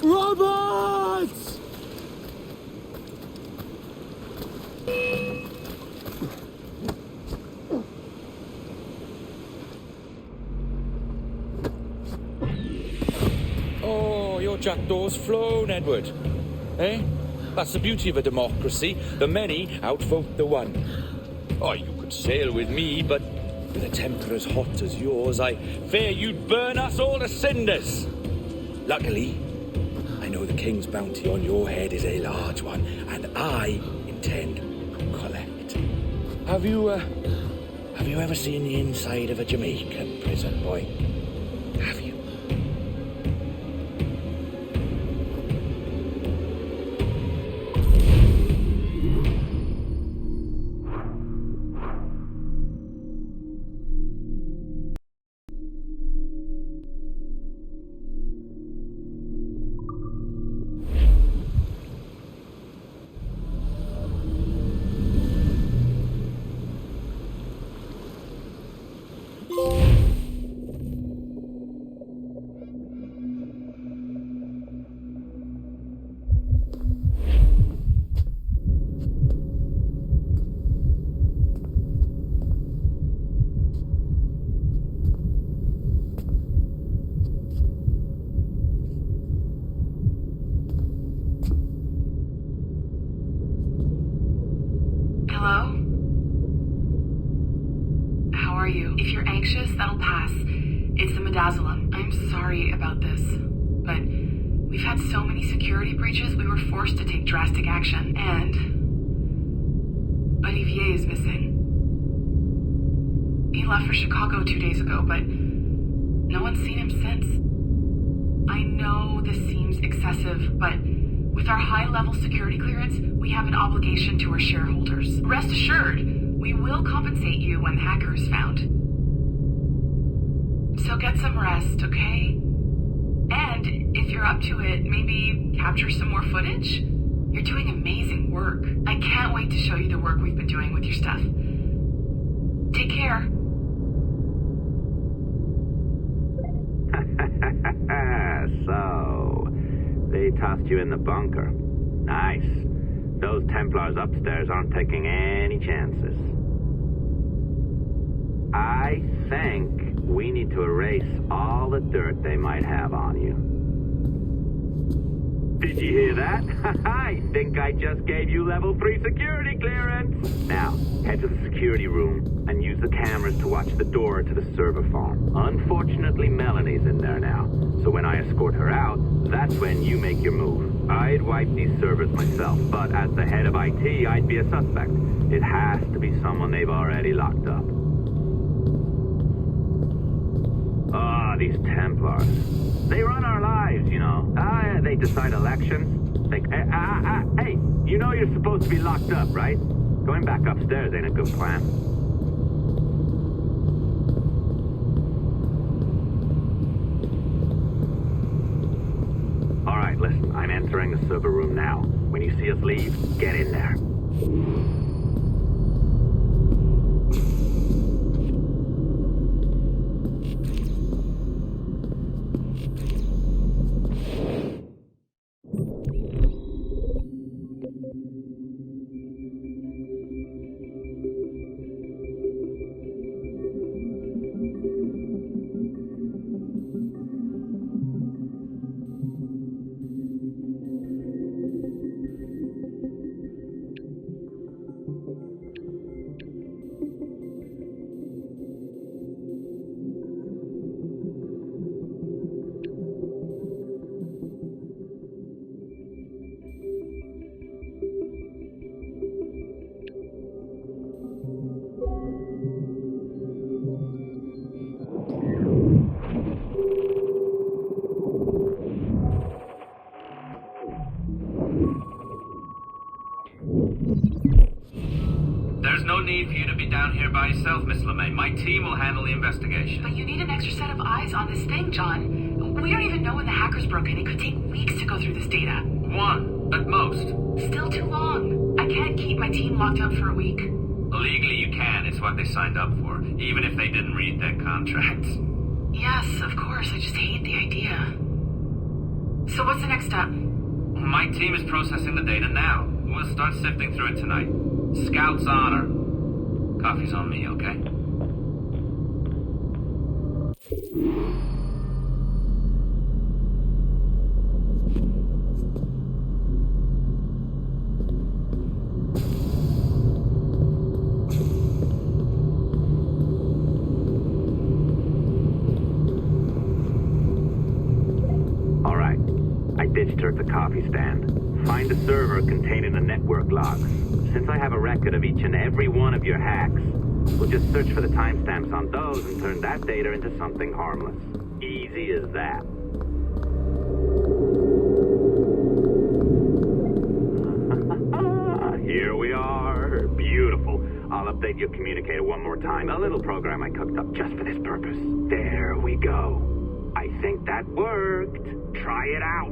Roberts! Oh, your jackdaw's flown, Edward. Eh? That's the beauty of a democracy. The many outvote the one. Oh, you could sail with me, but with a temper as hot as yours, I fear you'd burn us all to cinders. Luckily, I know the king's bounty on your head is a large one, and I intend to collect. Have you ever seen the inside of a Jamaican prison, boy? Have you? Hello? How are you? If you're anxious, that'll pass. It's the midazolam. I'm sorry about this, but we've had so many security breaches, we were forced to take drastic action, and Olivier is missing. He left for Chicago 2 days ago, but no one's seen him since. I know this seems excessive, but with our high-level security clearance, we have an obligation to our shareholders. Rest assured, we will compensate you when the hacker is found. So get some rest, okay? And if you're up to it, maybe capture some more footage? You're doing amazing work. I can't wait to show you the work we've been doing with your stuff. Take care. So, they tossed you in the bunker. Nice. Those Templars upstairs aren't taking any chances. I think we need to erase all the dirt they might have on you. Did you hear that? I think I just gave you level 3 security clearance. Now, head to the security room and use the cameras to watch the door to the server farm. Unfortunately, Melanie's in there now, so when I escort her out, that's when you make your move. I'd wipe these servers myself, but as the head of IT, I'd be a suspect. It has to be someone they've already locked up. Ah, these Templars. They run our lives, you know. They decide elections. Hey, you know you're supposed to be locked up, right? Going back upstairs ain't a good plan. All right, listen, I'm entering the server room now. When you see us leave, get in there. here by yourself, Miss LeMay. My team will handle the investigation. But you need an extra set of eyes on this thing, John. We don't even know when the hackers broke in. It could take weeks to go through this data. One, at most. Still too long. I can't keep my team locked up for a week. Legally you can. It's what they signed up for, even if they didn't read their contracts. Yes, of course. I just hate the idea. So what's the next step? My team is processing the data now. We'll start sifting through it tonight. Scout's honor. Coffee's on me, okay? All right. I ditched her at the coffee stand. Find a server containing the network logs. Since I have a record of each and every one of your hacks, we'll just search for the timestamps on those and turn that data into something harmless. Easy as that. Here we are. Beautiful. I'll update your communicator one more time. A little program I cooked up just for this purpose. There we go. I think that worked. Try it out.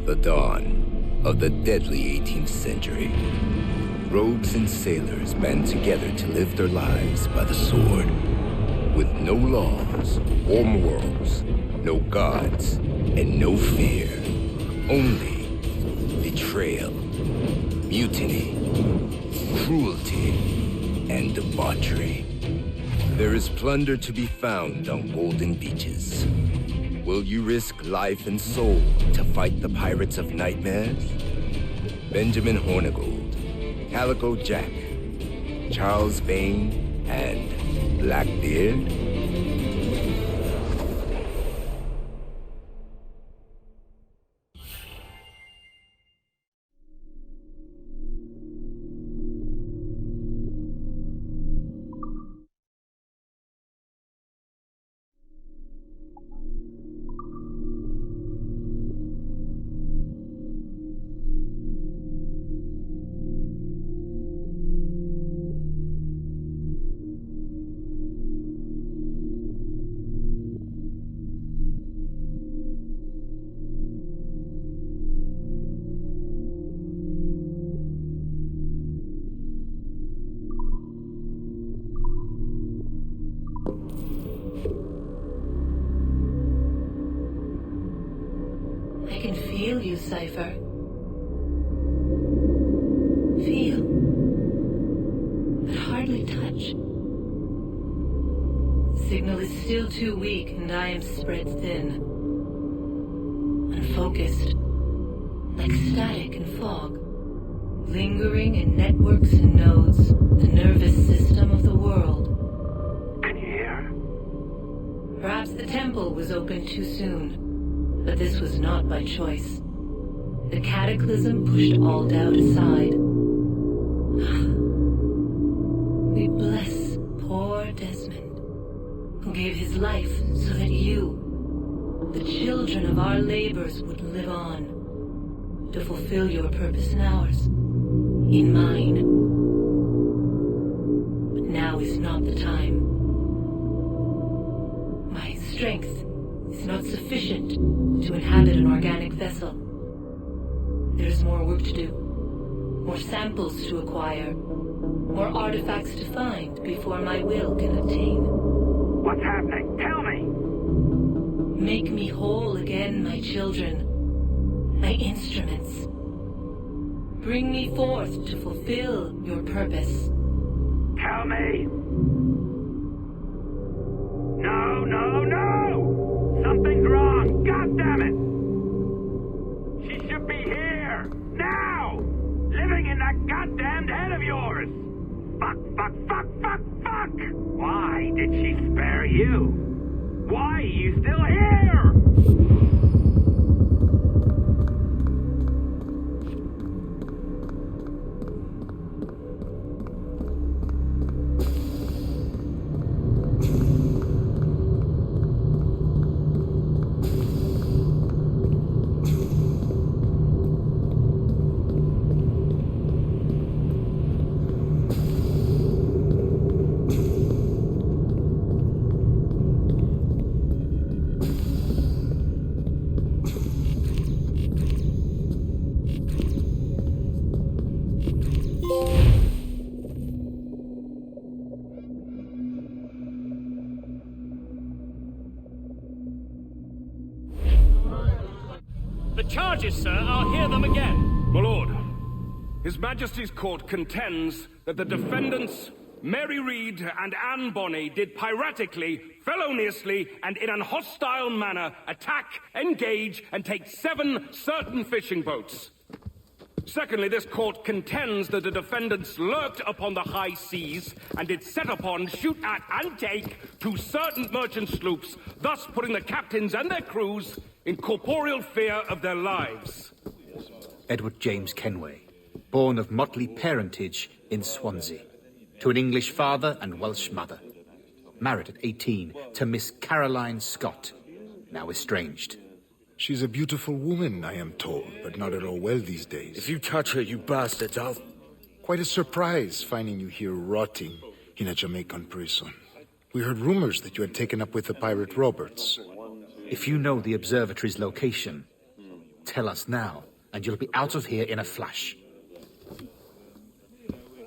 The dawn of the deadly 18th century. Rogues and sailors band together to live their lives by the sword. With no laws or morals, no gods, and no fear. Only betrayal, mutiny, cruelty, and debauchery. There is plunder to be found on golden beaches. Will you risk life and soul to fight the pirates of nightmares? Benjamin Hornigold, Calico Jack, Charles Vane, and Blackbeard? can feel you, Cypher. Feel. But hardly touch. Signal is still too weak, and I am spread thin. Unfocused. Like static and fog. Lingering in networks and nodes. The nervous system of the world. Can you hear? Perhaps the temple was opened too soon. But this was not by choice. The cataclysm pushed all doubt aside. We bless poor Desmond, who gave his life so that you, the children of our labors, would live on, to fulfill your purpose in ours, in mine. But now is not the time. My strength is not sufficient to inhabit an organic vessel. There is more work to do, more samples to acquire, more artifacts to find before my will can obtain. What's happening? Tell me! Make me whole again, my children, my instruments. Bring me forth to fulfill your purpose. Tell me! No, no, no! Something's wrong! God damn it! She should be here! Now! Living in that goddamned head of yours! Fuck, fuck, fuck, fuck, fuck! Why did she spare you? Why are you still here? The charges, sir, I'll hear them again. My lord, His Majesty's court contends that the defendants, Mary Reed and Anne Bonny, did piratically, feloniously, and in an hostile manner attack, engage, and take 7 certain fishing boats. Secondly, this court contends that the defendants lurked upon the high seas and did set upon, shoot at, and take 2 certain merchant sloops, thus putting the captains and their crews in corporeal fear of their lives. Edward James Kenway, born of motley parentage in Swansea, to an English father and Welsh mother. Married at 18 to Miss Caroline Scott, now estranged. She's a beautiful woman, I am told, but not at all well these days. If you touch her, you bastards, I'll... Quite a surprise finding you here rotting in a Jamaican prison. We heard rumors that you had taken up with the pirate Roberts. If you know the observatory's location, tell us now, and you'll be out of here in a flash.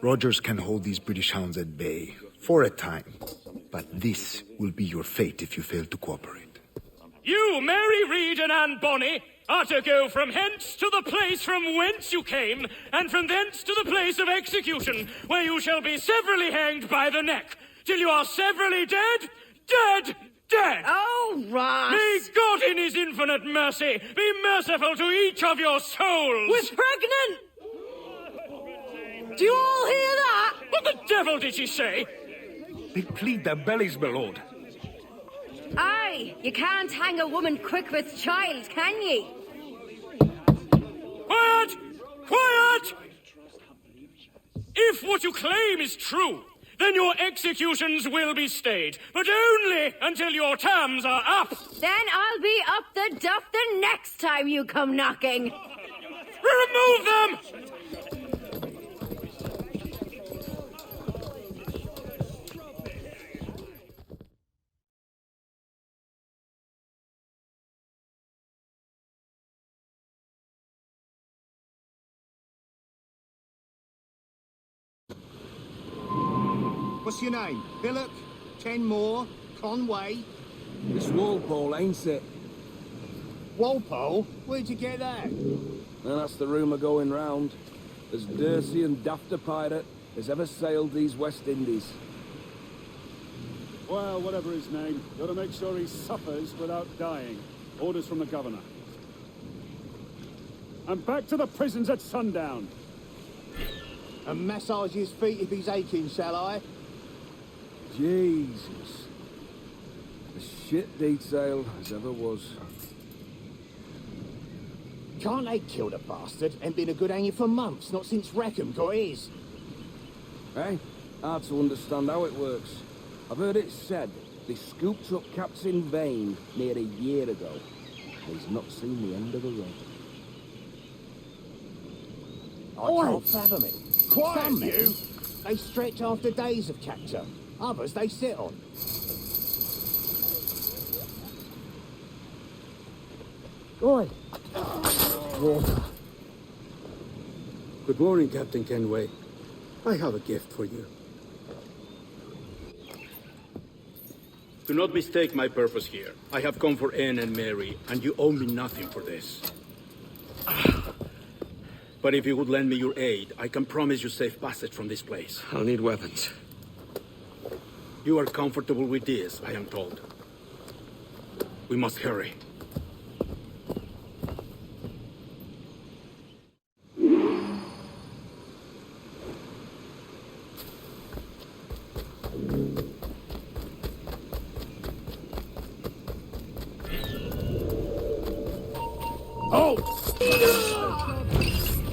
Rogers can hold these British hounds at bay, for a time. But this will be your fate if you fail to cooperate. You, Mary Reed and Anne Bonny, are to go from hence to the place from whence you came, and from thence to the place of execution, where you shall be severally hanged by the neck, till you are severally dead, dead, dead! Oh, Ross! May God in his infinite mercy be merciful to each of your souls! We're pregnant! Do you all hear that? What the devil did she say? They plead their bellies, my lord. Aye, you can't hang a woman quick with child, can ye? Quiet! Quiet! If what you claim is true, then your executions will be stayed, but only until your terms are up. Then I'll be up the duff the next time you come knocking. Remove them! What's your name? Billock? Kenmore? Conway? It's Walpole, ain't it? Walpole? Where'd you get that? And that's the rumour going round. As dirty and daft a pirate as ever sailed these West Indies. Well, whatever his name, gotta make sure he suffers without dying. Orders from the governor. And back to the prisons at sundown. And massage his feet if he's aching, shall I? Jesus. A shit detail as ever was. Can't they kill the bastard? And been a good hanging for months, not since Rackham got his. Hey, hard to understand how it works. I've heard it said they scooped up Captain Vane near a year ago. And he's not seen the end of the road. I can't fathom it. Quiet, some you! They stretch after days of capture. Others they sit on. Oi! Water. Good morning, Captain Kenway. I have a gift for you. Do not mistake my purpose here. I have come for Anne and Mary, and you owe me nothing for this. But if you would lend me your aid, I can promise you safe passage from this place. I'll need weapons. You are comfortable with this, I am told. We must hurry.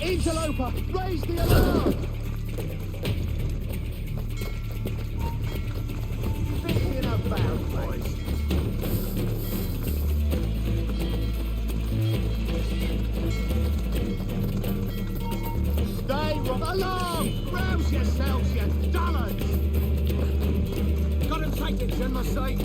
Interloper! Raise the alarm! Thinking about, boys. Stay alarm! Rouse yourselves, you dullards! Gotta take it to my sight!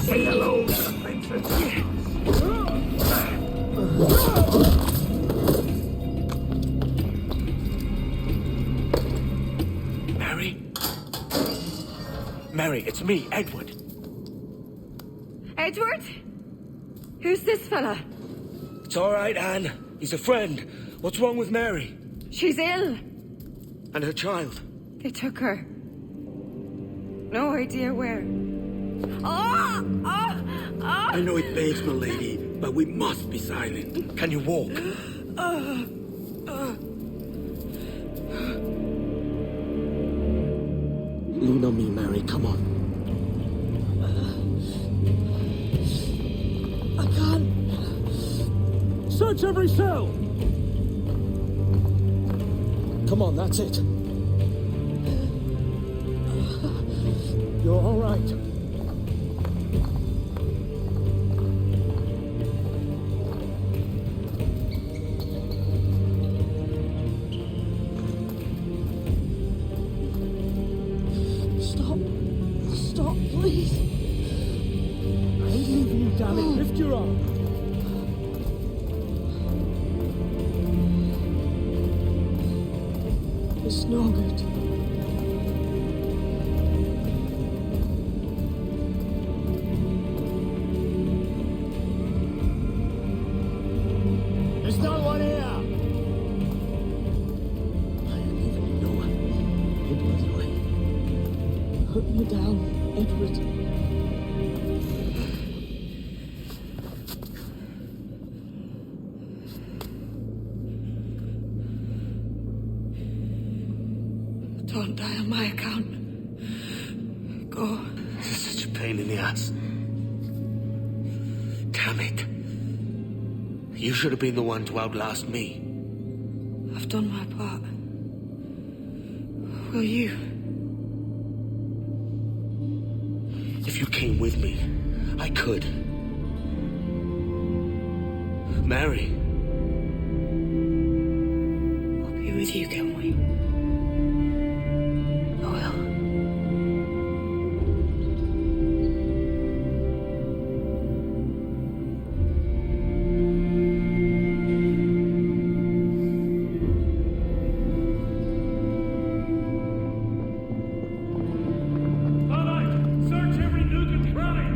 Say hello, Mary? Mary, it's me, Edward. Edward? Who's this fella? It's all right, Anne. He's a friend. What's wrong with Mary? She's ill. And her child? They took her. No idea where. Oh! Oh! Oh! I know it pains, my lady, but we must be silent. Can you walk? Lean on me, Mary. Come on. I can't. Search every cell. Come on, that's it. You're all right. Stop, please. I ain't leaving you, damn it. Lift your arm. It's no good. There's no one here. I ain't leaving you nowhere. Any other way. Put me down, Edward. Don't die on my account. Go. This is such a pain in the ass. Damn it. You should have been the one to outlast me. I've done my part. Will you? If you came with me, I could. Mary. I'll be with you, can we? I will. Search every nook and cranny!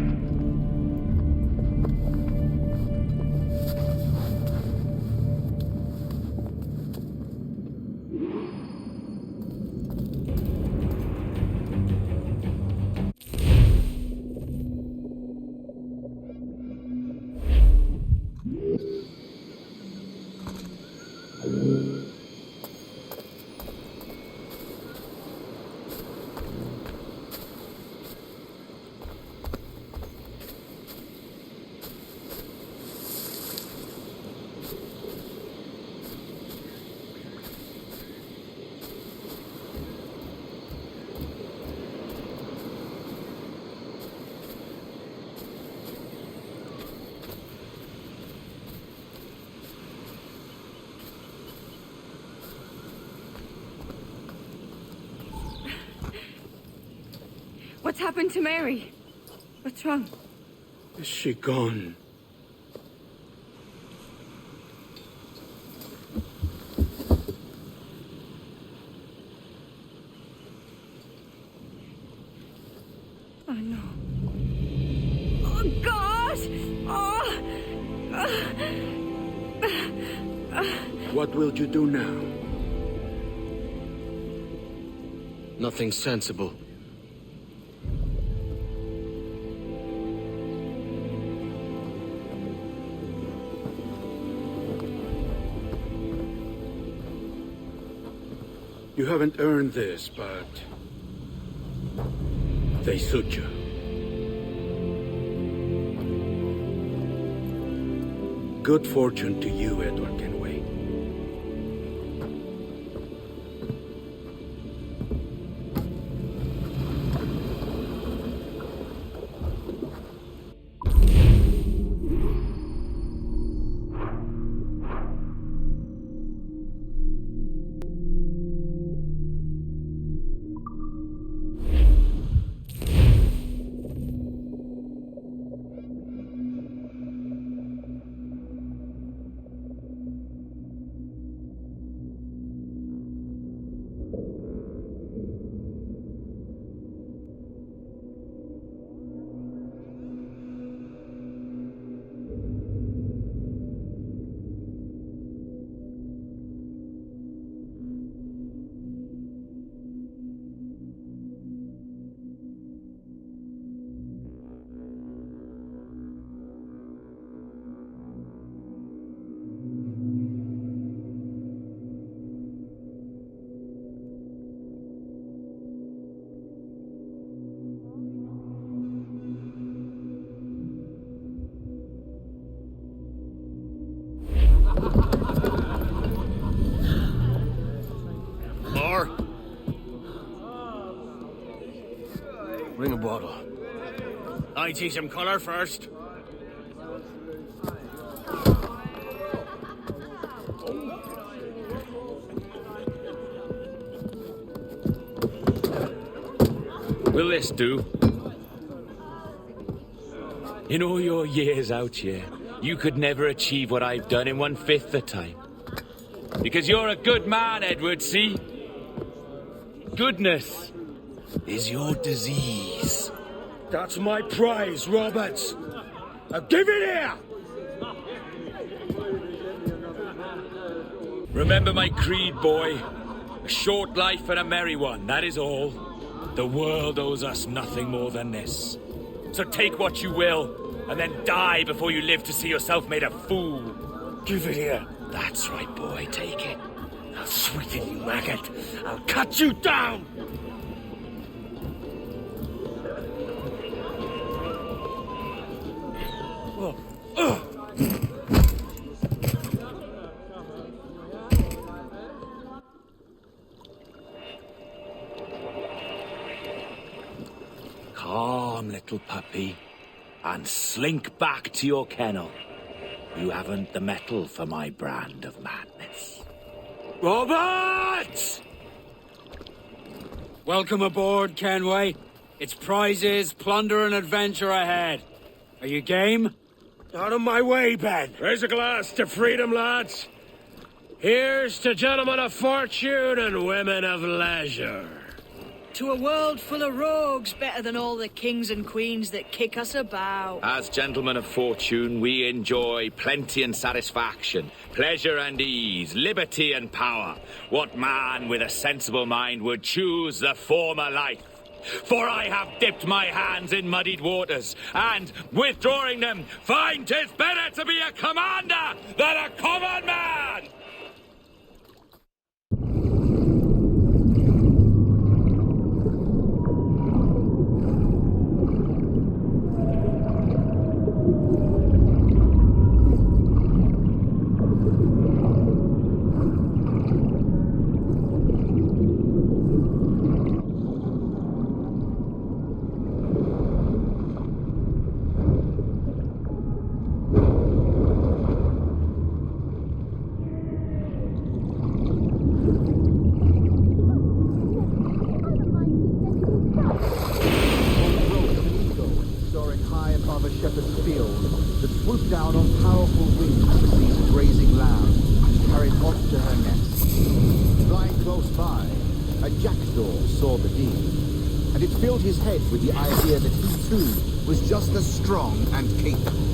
What's happened to Mary? What's wrong? Is she gone? Oh no. Oh God! What will you do now? Nothing sensible. You haven't earned this, but they suit you. Good fortune to you, Edward Kenway. might see some colour first. Will this do? In all your years out here, you could never achieve what I've done in 1/5 the time. Because you're a good man, Edward, see? Goodness is your disease. That's my prize, Roberts. Now give it here! Remember my creed, boy. A short life and a merry one, that is all. The world owes us nothing more than this. So take what you will, and then die before you live to see yourself made a fool. Give it here. That's right, boy, take it. I'll sweeten you, maggot. I'll cut you down! Calm, little puppy, and slink back to your kennel. You haven't the mettle for my brand of madness. Robert! Welcome aboard, Kenway. It's prizes, plunder, and adventure ahead. Are you game? Out of my way, Ben. Raise a glass to freedom, lads. Here's to gentlemen of fortune and women of leisure. To a world full of rogues, better than all the kings and queens that kick us about. As gentlemen of fortune, we enjoy plenty and satisfaction, pleasure and ease, liberty and power. What man with a sensible mind would choose the former life? For I have dipped my hands in muddied waters, and, withdrawing them, find 'tis better to be a commander than a common man! With the idea that he too was just as strong and capable.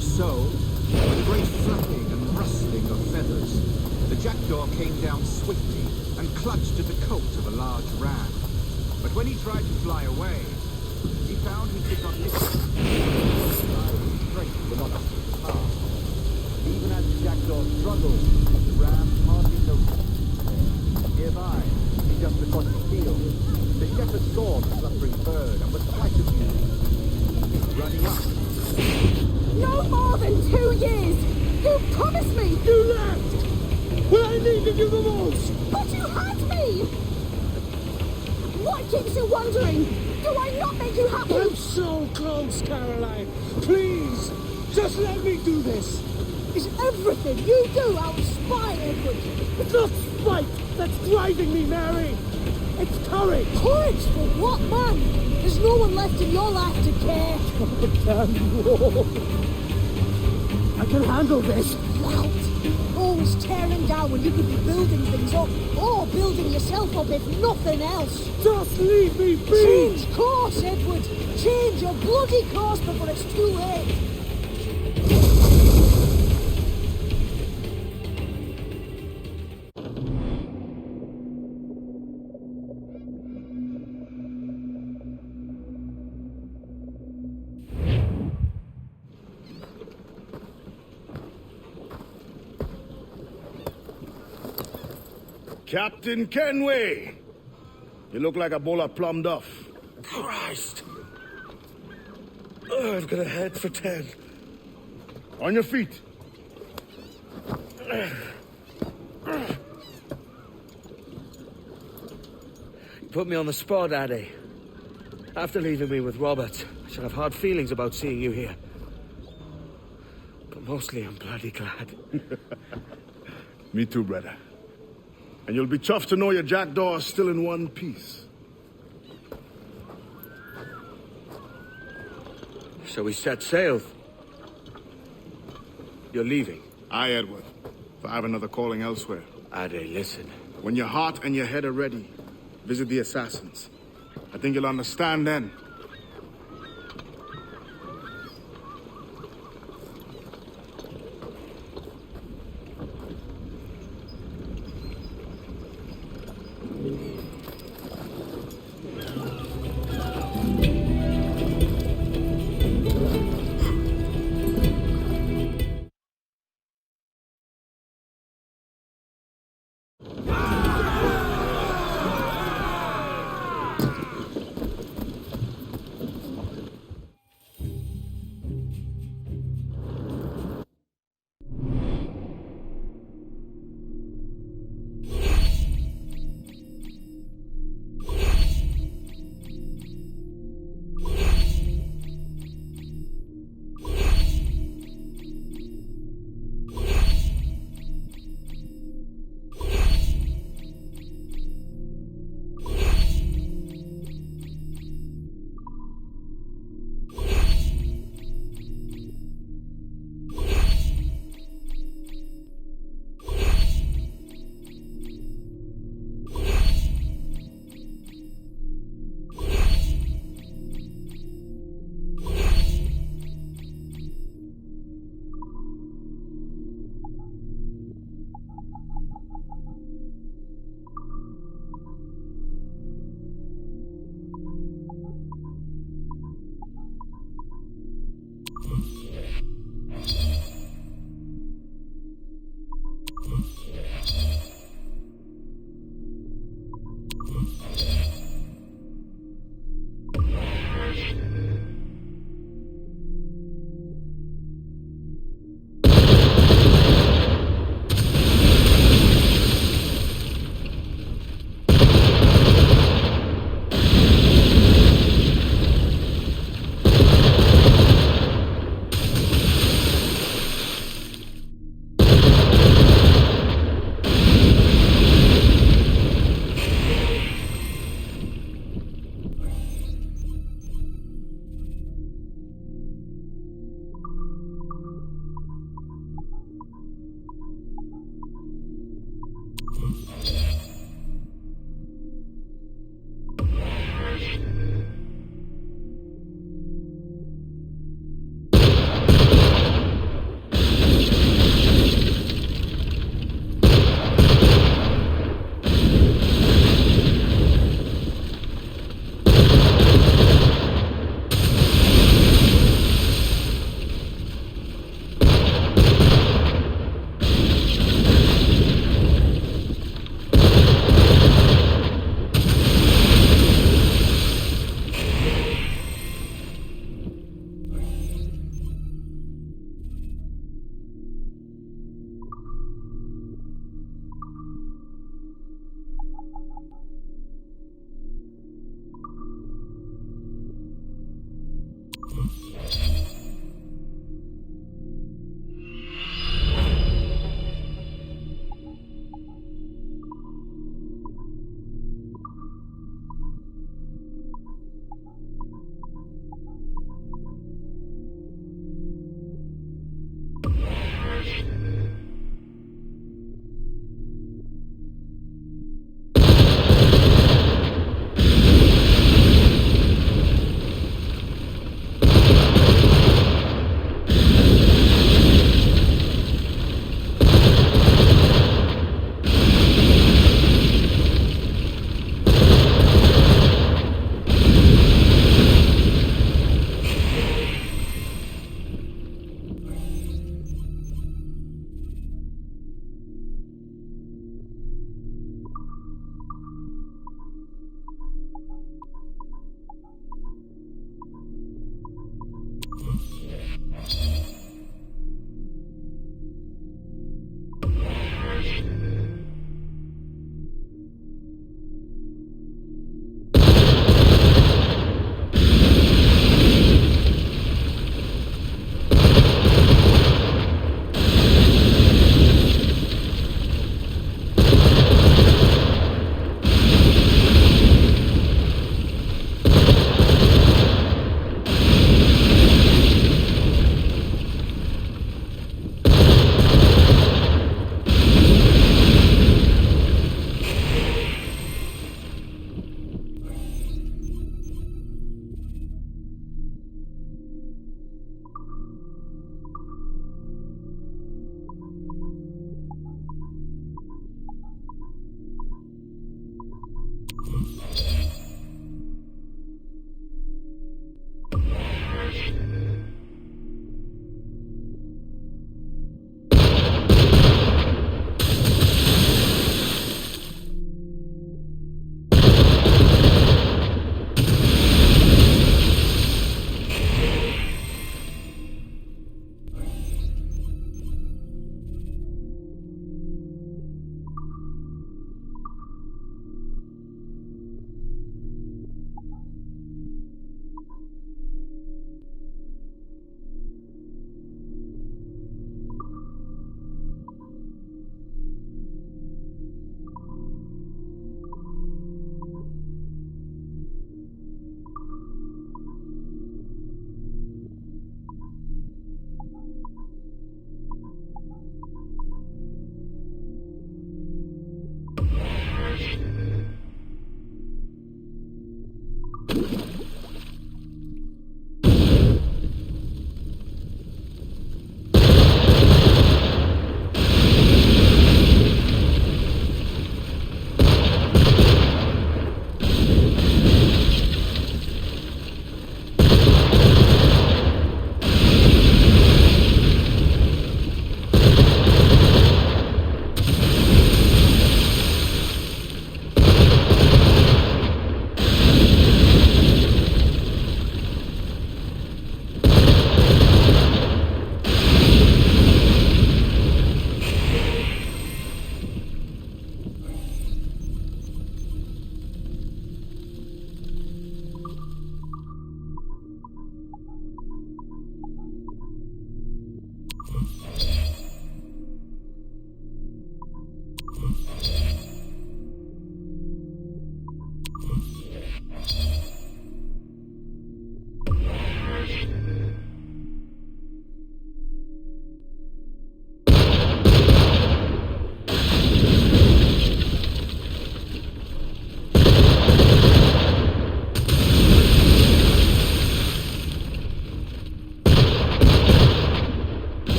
So, with a great flapping and rustling of feathers, the jackdaw came down swiftly and clutched at the coat of a large ram. But when he tried to fly away, he found he could not lift it. His strength were not up to the task. Even as the jackdaw struggled, the ram hardly noticed. Nearby, he jumped across the field. The shepherd saw the fluttering bird and was quite amused. Running up. No more than 2 years! You promised me! You left! When I needed you the most! But you had me! What keeps you wondering? Do I not make you happy? I'm so close, Caroline! Please! Just let me do this! Is everything you do out of spite, Edward? It's not spite that's driving me, Mary! It's courage! Courage for what, man? There's no one left in your life to care. I can handle this. Loud. Always tearing down when you could be building things up, or building yourself up if nothing else. Just leave me be! Change course, Edward! Change your bloody course before it's too late! Captain Kenway! You look like a bowl of plum duff. Christ! Oh, I've got a head for 10. On your feet. You put me on the spot, Addy. After leaving me with Robert, I shall have hard feelings about seeing you here. But mostly I'm bloody glad. Me too, brother. And you'll be chuffed to know your jackdaw is still in one piece. So we set sail. You're leaving? Aye, Edward. For I have another calling elsewhere. Ade, listen. When your heart and your head are ready, visit the assassins. I think you'll understand then.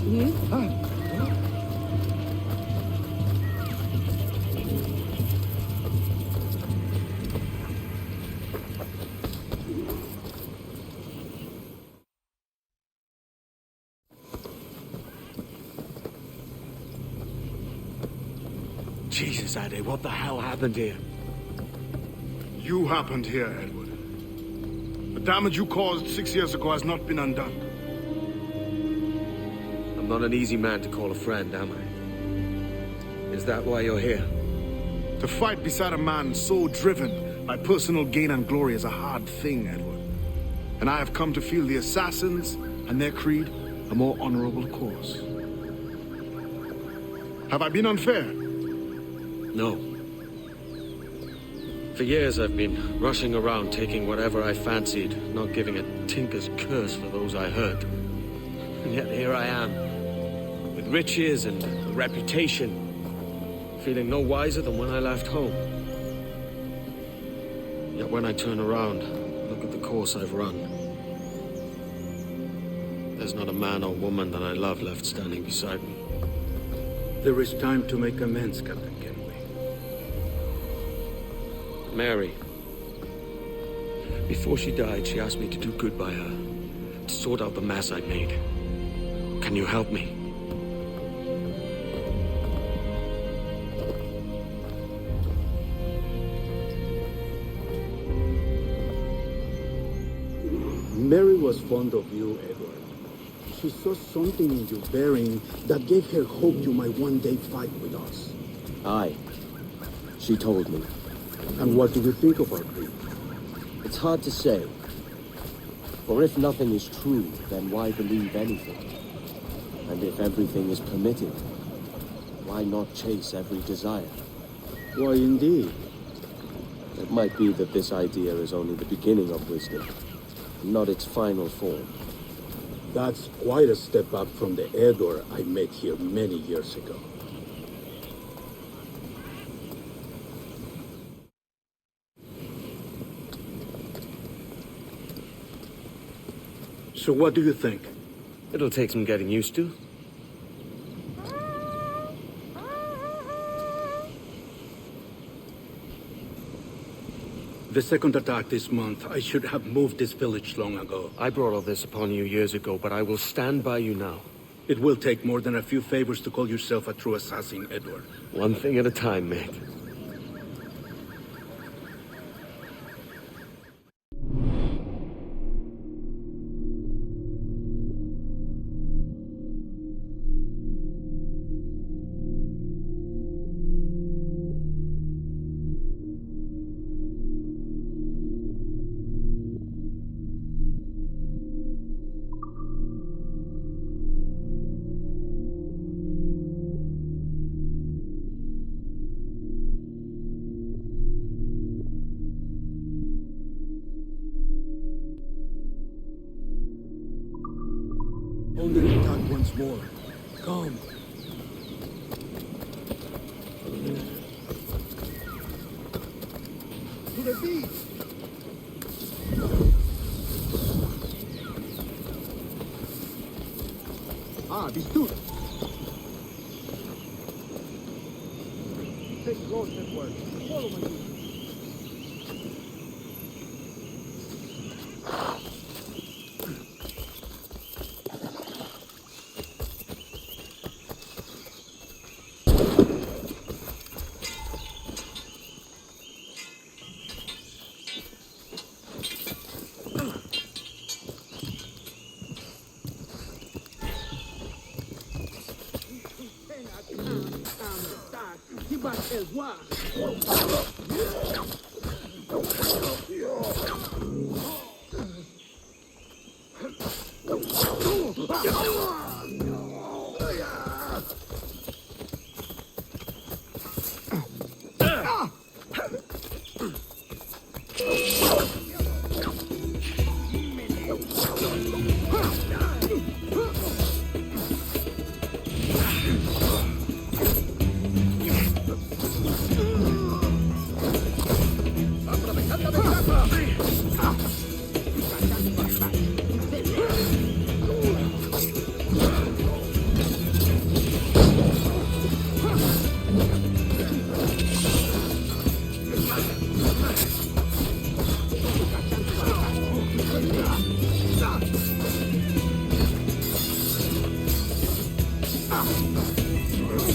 that you? Jesus, Eddie, what the hell happened here? You happened here, Edward. The damage you caused 6 years ago has not been undone. I'm not an easy man to call a friend, am I? Is that why you're here? To fight beside a man so driven by personal gain and glory is a hard thing, Edward. And I have come to feel the assassins and their creed a more honorable cause. Have I been unfair? No. For years I've been rushing around taking whatever I fancied, not giving a tinker's curse for those I hurt. And yet here I am, with riches and a reputation, feeling no wiser than when I left home. Yet when I turn around, look at the course I've run. There's not a man or woman that I love left standing beside me. There is time to make amends, Captain Kenway. Mary. Before she died, she asked me to do good by her, to sort out the mess I'd made. Can you help me? Mary was fond of you, Edward. She saw something in your bearing that gave her hope you might one day fight with us. Aye. She told me. And what do you think of our creed? It's hard to say. For if nothing is true, then why believe anything? And if everything is permitted, why not chase every desire? Why, indeed. It might be that this idea is only the beginning of wisdom, not its final form. That's quite a step up from the Edward I met here many years ago. So what do you think? It'll take some getting used to. The second attack this month, I should have moved this village long ago. I brought all this upon you years ago, but I will stand by you now. It will take more than a few favors to call yourself a true assassin, Edward. One thing at a time, mate. Only attack once more. Come. To the beach! Be stood. Take close, Edward. Follow my lead.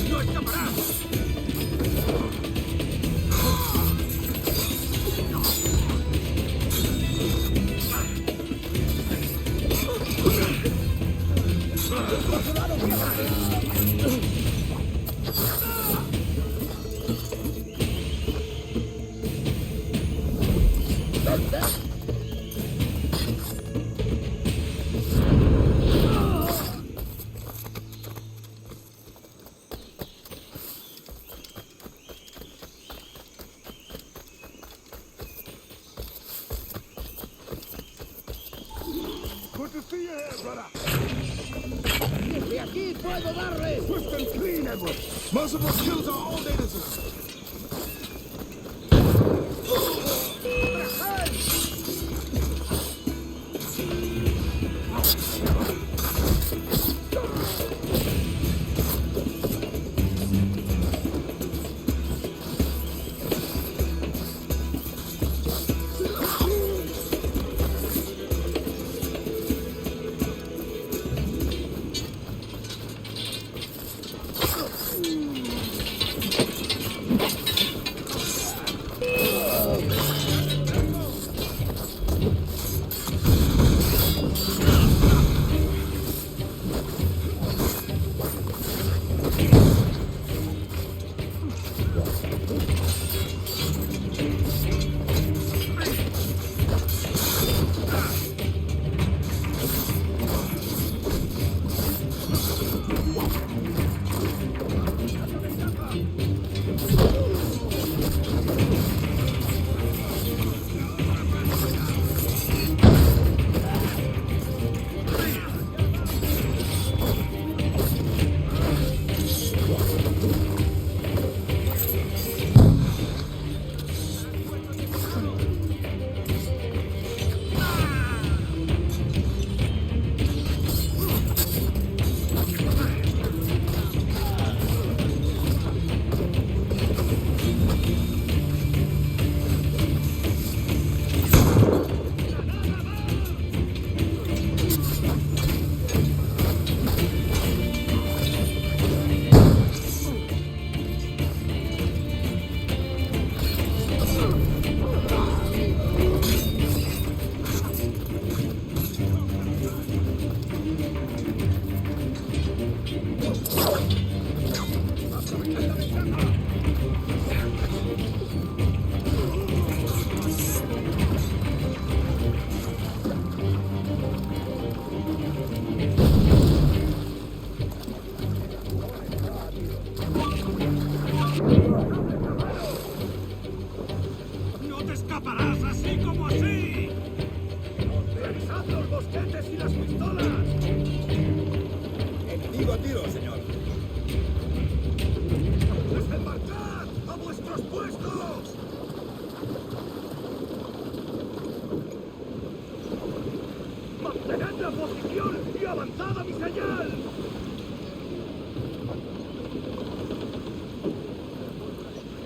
¡No escaparás! Good to see you here, brother. Desde aquí puedo darle. Swift and clean, Edward. Merciful skills are all they deserve.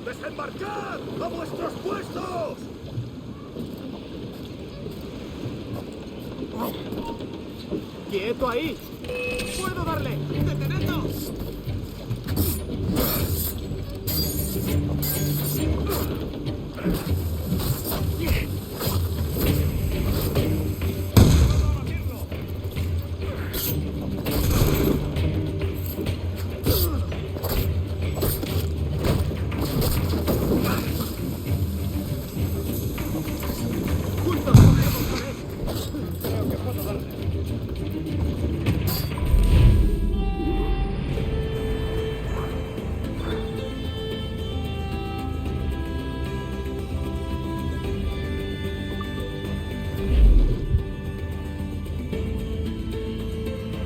¡Desembarcad! ¡A vuestros puestos! ¡Quieto ahí! ¡Puedo darle! ¡Detenednos!